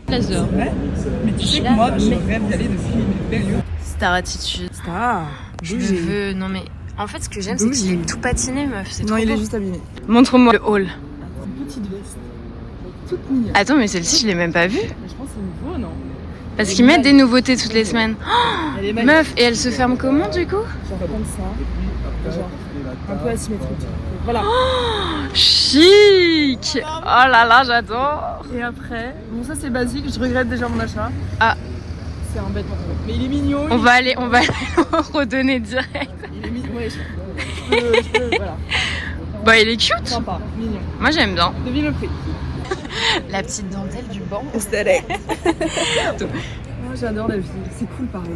Place d'or. Ouais. Mais tu sais que moi, je rêve d'y aller depuis une période. Star Attitude. Star. Je le veux. Non mais en fait ce que j'aime c'est qu'il est tout patiné meuf. C'est trop Non, il beau. est juste abîmé. Montre-moi le haul. Une petite veste. Toute mignonne. Attends mais celle-ci je l'ai même pas vue. Mais je pense que c'est nouveau, non? Parce qu'ils mettent des nouveautés toutes les semaines. Elle est Meuf, et elle se ferme comment du coup? Genre comme ça. Genre un peu asymétrique. Voilà. Chic. Oh là là, j'adore. Et après, bon ça c'est basique, je regrette déjà mon achat. Ah. C'est un bête manteau. Mais il est mignon. On va aller redonner direct. Il est mignon. Ouais, je peux, voilà. Bah il est cute. Sympa, mignon. Moi j'aime bien. Devine le prix. La petite dentelle du banc. C'était. Moi j'adore la ville, c'est cool pareil.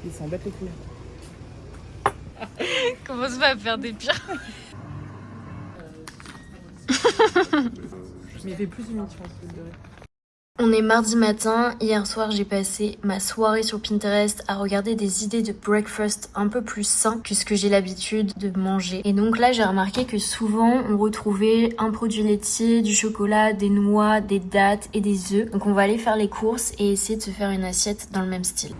Ils sont bêtes les couilles. Commence pas à faire des pires. Mais il fait plus humide, je pense, que de vrai. On est mardi matin, hier soir j'ai passé ma soirée sur Pinterest à regarder des idées de breakfast un peu plus sains que ce que j'ai l'habitude de manger. Et donc là j'ai remarqué que souvent on retrouvait un produit laitier, du chocolat, des noix, des dattes et des œufs. Donc on va aller faire les courses et essayer de se faire une assiette dans le même style.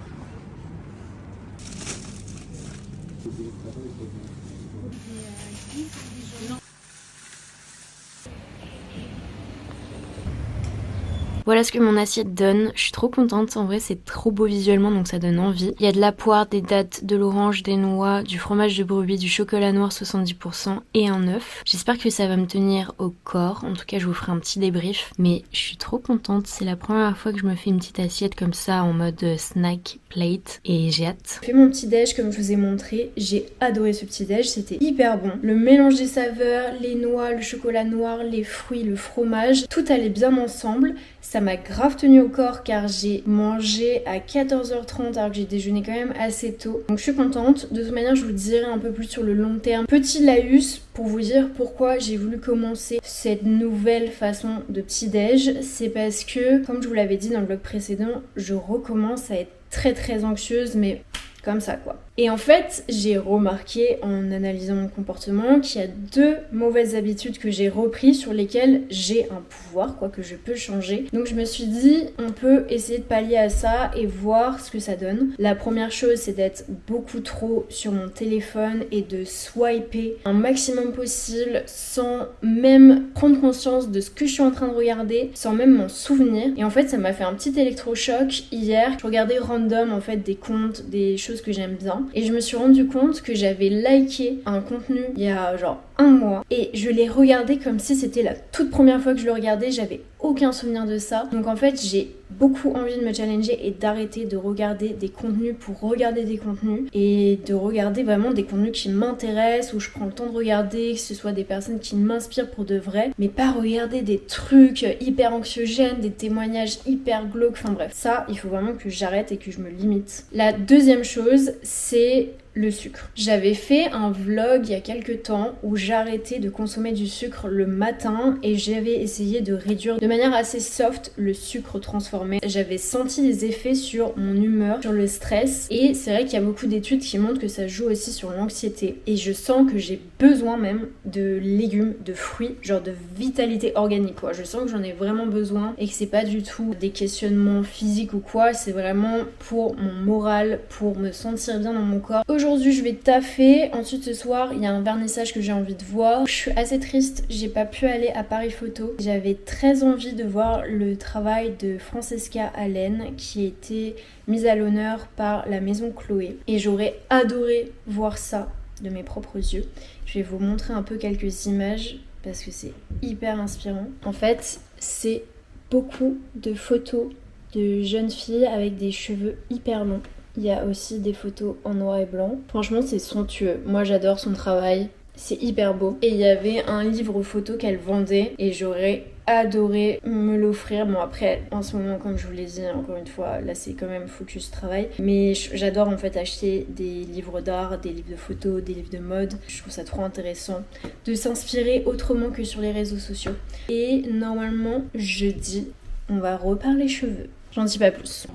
Voilà ce que mon assiette donne, je suis trop contente, en vrai c'est trop beau visuellement donc ça donne envie. Il y a de la poire, des dattes, de l'orange, des noix, du fromage de brebis, du chocolat noir 70% et un œuf. J'espère que ça va me tenir au corps, en tout cas je vous ferai un petit débrief, mais je suis trop contente, c'est la première fois que je me fais une petite assiette comme ça en mode snack plate et j'ai hâte. J'ai fait mon petit déj comme je vous ai montré, j'ai adoré ce petit déj, c'était hyper bon. Le mélange des saveurs, les noix, le chocolat noir, les fruits, le fromage, tout allait bien ensemble. Ça m'a grave tenu au corps car j'ai mangé à 14h30 alors que j'ai déjeuné quand même assez tôt. Donc je suis contente. De toute manière, je vous dirai un peu plus sur le long terme. Petit laïus pour vous dire pourquoi j'ai voulu commencer cette nouvelle façon de petit déj. C'est parce que, comme je vous l'avais dit dans le vlog précédent, je recommence à être très anxieuse, mais comme ça quoi. Et en fait, j'ai remarqué en analysant mon comportement qu'il y a deux mauvaises habitudes que j'ai repris sur lesquelles j'ai un pouvoir, quoi, que je peux changer. Donc je me suis dit, on peut essayer de pallier à ça et voir ce que ça donne. La première chose, c'est d'être beaucoup trop sur mon téléphone et de swiper un maximum possible sans même prendre conscience de ce que je suis en train de regarder, sans même m'en souvenir. Et en fait, ça m'a fait un petit électrochoc hier. Je regardais random en fait des comptes, des choses que j'aime bien. Et je me suis rendu compte que j'avais liké un contenu il y a genre un mois et je l'ai regardé comme si c'était la toute première fois que je le regardais, j'avais aucun souvenir de ça. Donc en fait j'ai beaucoup envie de me challenger et d'arrêter de regarder des contenus pour regarder des contenus et de regarder vraiment des contenus qui m'intéressent, où je prends le temps de regarder, que ce soit des personnes qui m'inspirent pour de vrai, mais pas regarder des trucs hyper anxiogènes, des témoignages hyper glauques, enfin bref. Ça, il faut vraiment que j'arrête et que je me limite. La deuxième chose, c'est le sucre. J'avais fait un vlog il y a quelques temps où j'arrêtais de consommer du sucre le matin et j'avais essayé de réduire de manière assez soft le sucre transformé. J'avais senti des effets sur mon humeur, sur le stress et c'est vrai qu'il y a beaucoup d'études qui montrent que ça joue aussi sur l'anxiété et je sens que j'ai besoin même de légumes, de fruits, genre de vitalité organique quoi. Je sens que j'en ai vraiment besoin et que c'est pas du tout des questionnements physiques ou quoi, c'est vraiment pour mon moral, pour me sentir bien dans mon corps. Aujourd'hui je vais taffer, ensuite ce soir il y a un vernissage que j'ai envie de voir. Je suis assez triste, j'ai pas pu aller à Paris Photo. J'avais très envie de voir le travail de Francesca Allen qui a été mise à l'honneur par la maison Chloé. Et j'aurais adoré voir ça de mes propres yeux. Je vais vous montrer un peu quelques images parce que c'est hyper inspirant. En fait c'est beaucoup de photos de jeunes filles avec des cheveux hyper longs. Il y a aussi des photos en noir et blanc. Franchement, c'est somptueux. Moi, j'adore son travail. C'est hyper beau. Et il y avait un livre photo qu'elle vendait et j'aurais adoré me l'offrir. Bon, après, en ce moment, comme je vous l'ai dit, encore une fois, là, c'est quand même focus travail. Mais j'adore en fait acheter des livres d'art, des livres de photos, des livres de mode. Je trouve ça trop intéressant de s'inspirer autrement que sur les réseaux sociaux. Et normalement, jeudi, on va reparler cheveux. J'en dis pas plus.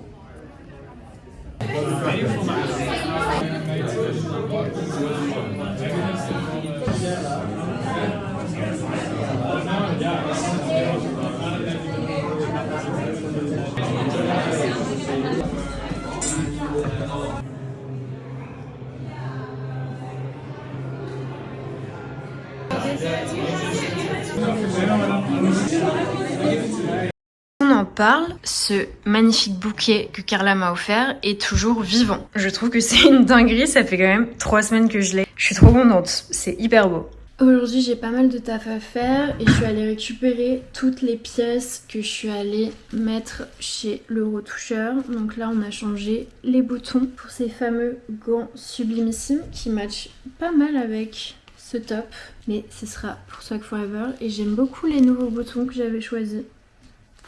On en parle, ce magnifique bouquet que Carla m'a offert est toujours vivant. Je trouve que c'est une dinguerie, ça fait quand même 3 semaines que je l'ai. Je suis trop contente, c'est hyper beau. Aujourd'hui j'ai pas mal de taf à faire et je suis allée récupérer toutes les pièces que je suis allée mettre chez le retoucheur. Donc là on a changé les boutons pour ces fameux gants sublimissimes qui matchent pas mal avec ce top. Mais ce sera pour Swag Forever et j'aime beaucoup les nouveaux boutons que j'avais choisis.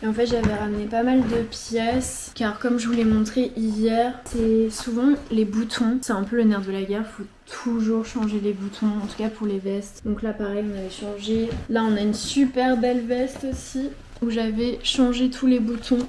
Et en fait j'avais ramené pas mal de pièces car comme je vous l'ai montré hier, c'est souvent les boutons, c'est un peu le nerf de la guerre, faut toujours changer les boutons, en tout cas pour les vestes. Donc là pareil on avait changé, là on a une super belle veste aussi où j'avais changé tous les boutons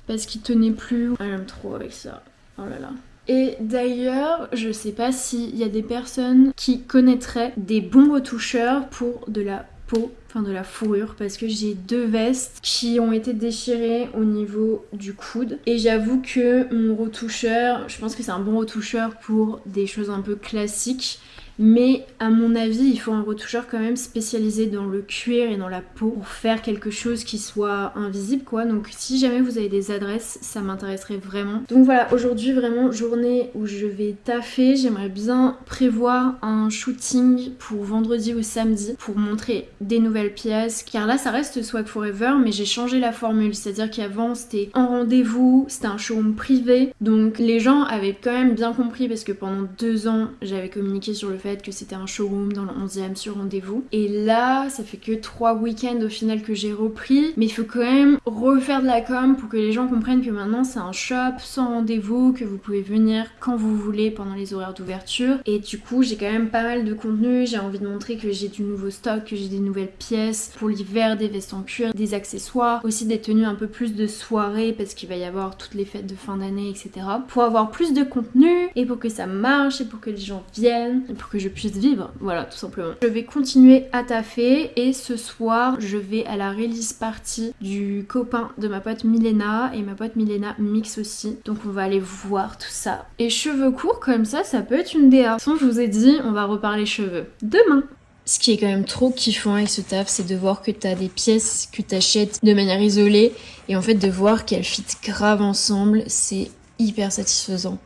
parce qu'ils tenaient plus. Ah, j'aime trop avec ça, oh là là. Et d'ailleurs, je sais pas s'il y a des personnes qui connaîtraient des bons retoucheurs pour de la peau, enfin de la fourrure, parce que j'ai 2 vestes qui ont été déchirées au niveau du coude et j'avoue que mon retoucheur, je pense que c'est un bon retoucheur pour des choses un peu classiques, mais à mon avis il faut un retoucheur quand même spécialisé dans le cuir et dans la peau pour faire quelque chose qui soit invisible quoi. Donc si jamais vous avez des adresses, ça m'intéresserait vraiment. Donc voilà, aujourd'hui vraiment journée où je vais taffer. J'aimerais bien prévoir un shooting pour vendredi ou samedi pour montrer des nouvelles pièces, car là ça reste Swag Forever mais j'ai changé la formule, c'est à dire qu'avant c'était en rendez-vous, c'était un showroom privé, donc les gens avaient quand même bien compris parce que pendant 2 ans j'avais communiqué sur le fait que c'était un showroom dans le 11e sur rendez-vous. Et là, ça fait que 3 week-ends au final que j'ai repris. Mais il faut quand même refaire de la com pour que les gens comprennent que maintenant c'est un shop sans rendez-vous, que vous pouvez venir quand vous voulez pendant les horaires d'ouverture. Et du coup, j'ai quand même pas mal de contenu. J'ai envie de montrer que j'ai du nouveau stock, que j'ai des nouvelles pièces pour l'hiver, des vestes en cuir, des accessoires, aussi des tenues un peu plus de soirée parce qu'il va y avoir toutes les fêtes de fin d'année, etc. Pour avoir plus de contenu et pour que ça marche et pour que les gens viennent et pour que je puisse vivre, voilà tout simplement. Je vais continuer à taffer et ce soir je vais à la release party du copain de ma pote Milena et ma pote Milena mix aussi, donc on va aller voir tout ça. Et cheveux courts comme ça peut être une DA. De toute façon je vous ai dit on va reparler cheveux demain. Ce qui est quand même trop kiffant avec ce taf, c'est de voir que t'as des pièces que t'achètes de manière isolée et en fait de voir qu'elles fit grave ensemble, c'est hyper satisfaisant.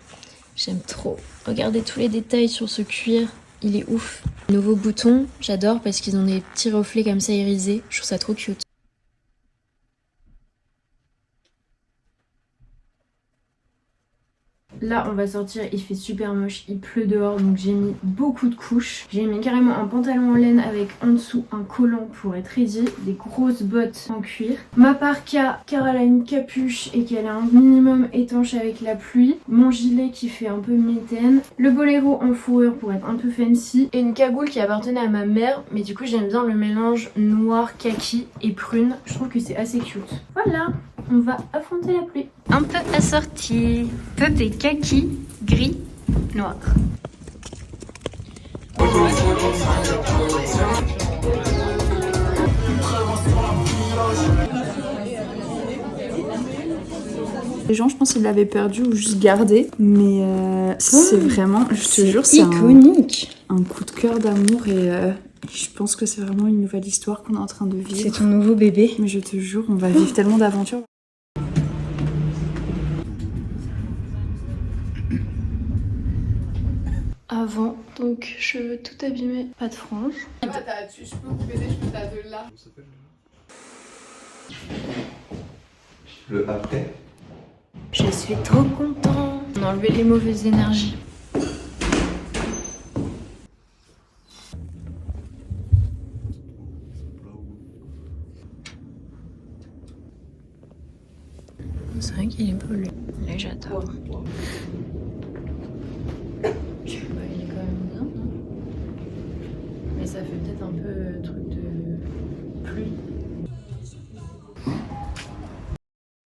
J'aime trop. Regardez tous les détails sur ce cuir, il est ouf. Les nouveaux boutons, j'adore parce qu'ils ont des petits reflets comme ça irisés, je trouve ça trop cute. Là on va sortir, il fait super moche, il pleut dehors donc j'ai mis beaucoup de couches. J'ai mis carrément un pantalon en laine avec en dessous un collant pour être ready, des grosses bottes en cuir. Ma parka car elle a une capuche et qu'elle est un minimum étanche avec la pluie. Mon gilet qui fait un peu mitaine. Le boléro en fourrure pour être un peu fancy. Et une cagoule qui appartenait à ma mère mais du coup j'aime bien le mélange noir, kaki et prune. Je trouve que c'est assez cute. Voilà, on va affronter la pluie. Un peu assorti. Toi t'es kaki, gris, noir. Les gens, je pense qu'ils l'avaient perdu ou juste gardé, mais c'est vraiment, je te jure, c'est iconique. Un coup de cœur d'amour et je pense que c'est vraiment une nouvelle histoire qu'on est en train de vivre. C'est ton nouveau bébé. Mais je te jure, on va vivre tellement d'aventures. Avant, donc cheveux tout abîmés, pas de franges. Je peux couper des cheveux, t'as de là. Le après. Je suis trop contente. On a enlevé les mauvaises énergies. C'est vrai qu'il est beau lui. Et j'adore. Il est quand même bien, non? Mais ça fait peut-être un peu truc de pluie.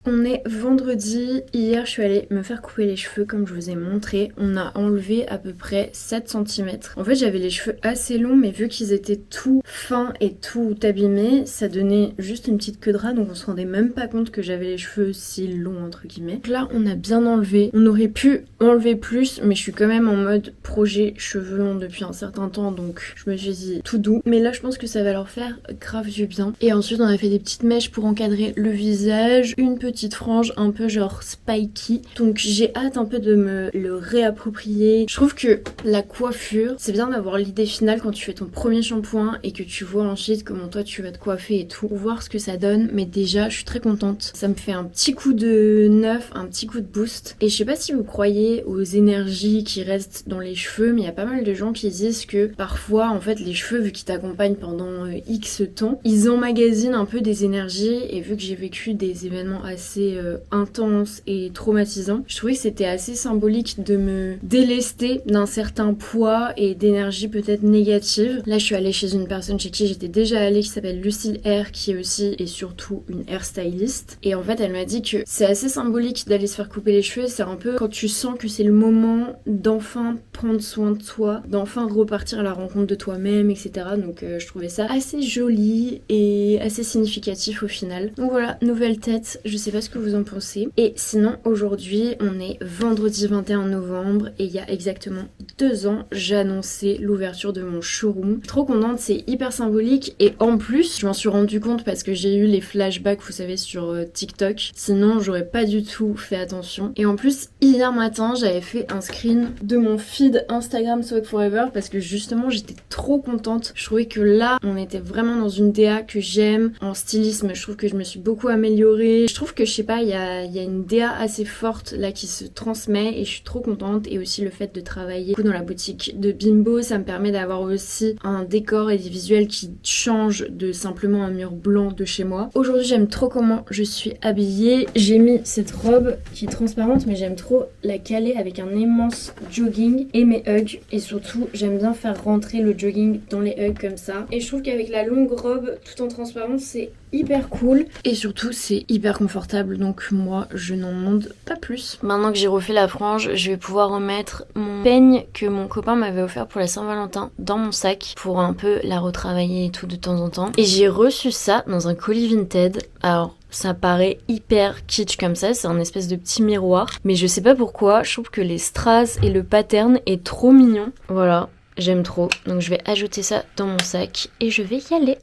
On est est vendredi. Hier, je suis allée me faire couper les cheveux comme je vous ai montré. On a enlevé à peu près 7 cm. En fait, j'avais les cheveux assez longs, mais vu qu'ils étaient tout fins et tout abîmés, ça donnait juste une petite queue de rat, donc on se rendait même pas compte que j'avais les cheveux si longs entre guillemets. Donc là, on a bien enlevé. On aurait pu enlever plus, mais je suis quand même en mode projet cheveux longs depuis un certain temps, donc je me suis dit tout doux. Mais là, je pense que ça va leur faire grave du bien. Et ensuite, on a fait des petites mèches pour encadrer le visage, une petite frange un peu genre spiky. Donc j'ai hâte un peu de me le réapproprier. Je trouve que la coiffure, c'est bien d'avoir l'idée finale quand tu fais ton premier shampoing et que tu vois ensuite comment toi tu vas te coiffer et tout, pour voir ce que ça donne. Mais déjà, je suis très contente. Ça me fait un petit coup de neuf, un petit coup de boost. Et je sais pas si vous croyez aux énergies qui restent dans les cheveux, mais il y a pas mal de gens qui disent que parfois, en fait, les cheveux, vu qu'ils t'accompagnent pendant X temps, ils emmagasinent un peu des énergies. Et vu que j'ai vécu des événements assez intenses et traumatisants, je trouvais que c'était assez symbolique de me délester d'un certain poids et d'énergie peut-être négative. Là, je suis allée chez une personne chez qui j'étais déjà allée, qui s'appelle Lucille Hair, qui est aussi et surtout une hairstyliste. Et en fait, elle m'a dit que c'est assez symbolique d'aller se faire couper les cheveux. C'est un peu quand tu sens que c'est le moment d'enfin prendre soin de toi, d'enfin repartir à la rencontre de toi-même, etc. Donc je trouvais ça assez joli et assez significatif au final. Donc voilà, nouvelle tête, je sais pas ce que vous en pensez. Et sinon, aujourd'hui, on est vendredi 21 novembre et il y a exactement 2 ans, j'ai annoncé l'ouverture de mon showroom. Trop contente, c'est hyper symbolique et en plus, je m'en suis rendu compte parce que j'ai eu les flashbacks, vous savez, sur TikTok. Sinon, j'aurais pas du tout fait attention. Et en plus, hier matin, j'avais fait un screen de mon feed Instagram Swag Forever parce que justement, j'étais trop contente. Je trouvais que là, on était vraiment dans une DA que j'aime. En stylisme, je trouve que je me suis beaucoup améliorée. Je trouve que, je sais pas, il y a une DA assez forte là qui se transmet et je suis trop contente. Et aussi le fait de travailler dans la boutique de Bimbo, ça me permet d'avoir aussi un décor et des visuels qui changent de simplement un mur blanc de chez moi. Aujourd'hui, j'aime trop comment je suis habillée. J'ai mis cette robe qui est transparente, mais j'aime trop la caler avec un immense jogging et mes hugs. Et surtout, j'aime bien faire rentrer le jogging dans les hugs comme ça. Et je trouve qu'avec la longue robe tout en transparence, c'est hyper cool. Et surtout, c'est hyper confortable. Donc moi, je n'en demande pas plus. Maintenant que j'ai refait la frange, je vais pouvoir remettre mon peigne que mon copain m'avait offert pour la Saint-Valentin dans mon sac pour un peu la retravailler et tout de temps en temps. Et j'ai reçu ça dans un colis Vinted. Alors, ça paraît hyper kitsch comme ça, c'est un espèce de petit miroir. Mais je sais pas pourquoi, je trouve que les strass et le pattern est trop mignon. Voilà, j'aime trop. Donc je vais ajouter ça dans mon sac et je vais y aller.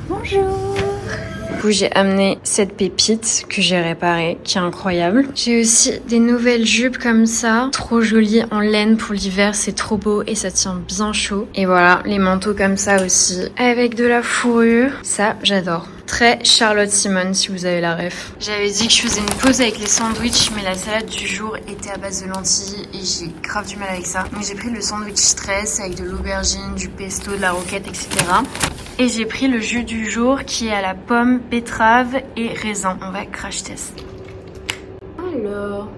Bonjour. Du coup, j'ai amené cette pépite que j'ai réparée, qui est incroyable. J'ai aussi des nouvelles jupes comme ça, trop jolies en laine pour l'hiver, c'est trop beau et ça tient bien chaud. Et voilà, les manteaux comme ça aussi, avec de la fourrure, ça j'adore. Très Charlotte Simone si vous avez la ref. J'avais dit que je faisais une pause avec les sandwichs, mais la salade du jour était à base de lentilles et j'ai grave du mal avec ça. Donc j'ai pris le sandwich stress avec de l'aubergine, du pesto, de la roquette, etc. Et j'ai pris le jus du jour qui est à la pomme, betterave et raisin. On va crash test. Alors...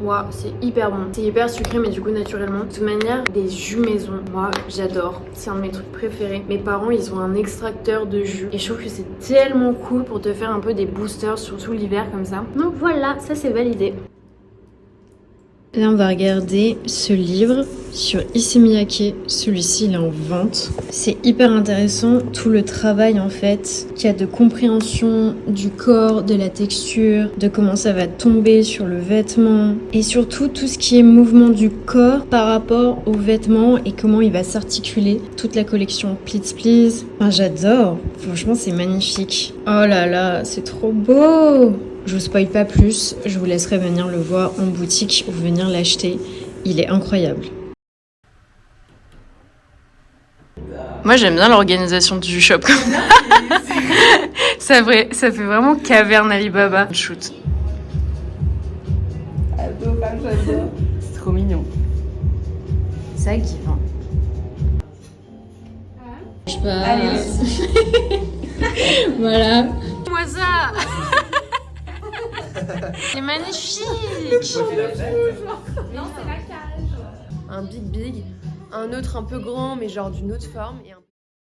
Waouh, c'est hyper bon. C'est hyper sucré, mais du coup naturellement. De toute manière, des jus maison, moi j'adore. C'est un de mes trucs préférés. Mes parents, ils ont un extracteur de jus. Et je trouve que c'est tellement cool pour te faire un peu des boosters, surtout l'hiver comme ça. Donc voilà, ça c'est validé. Là, on va regarder ce livre sur Issey Miyake. Celui-ci, il est en vente. C'est hyper intéressant, tout le travail en fait qu'il y a de compréhension du corps, de la texture, de comment ça va tomber sur le vêtement et surtout tout ce qui est mouvement du corps par rapport au vêtement et comment il va s'articuler. Toute la collection Please Please. Enfin, j'adore. Franchement, c'est magnifique. Oh là là, c'est trop beau. Je vous spoil pas plus, je vous laisserai venir le voir en boutique ou venir l'acheter. Il est incroyable. Moi j'aime bien l'organisation du shop comme ça. Ça fait vraiment caverne Alibaba. Shoot. C'est trop mignon. Ça qui vend. Je passe. Voilà. Moi ça. C'est magnifique. Non, c'est la cage. un big, un autre un peu grand mais genre d'une autre forme et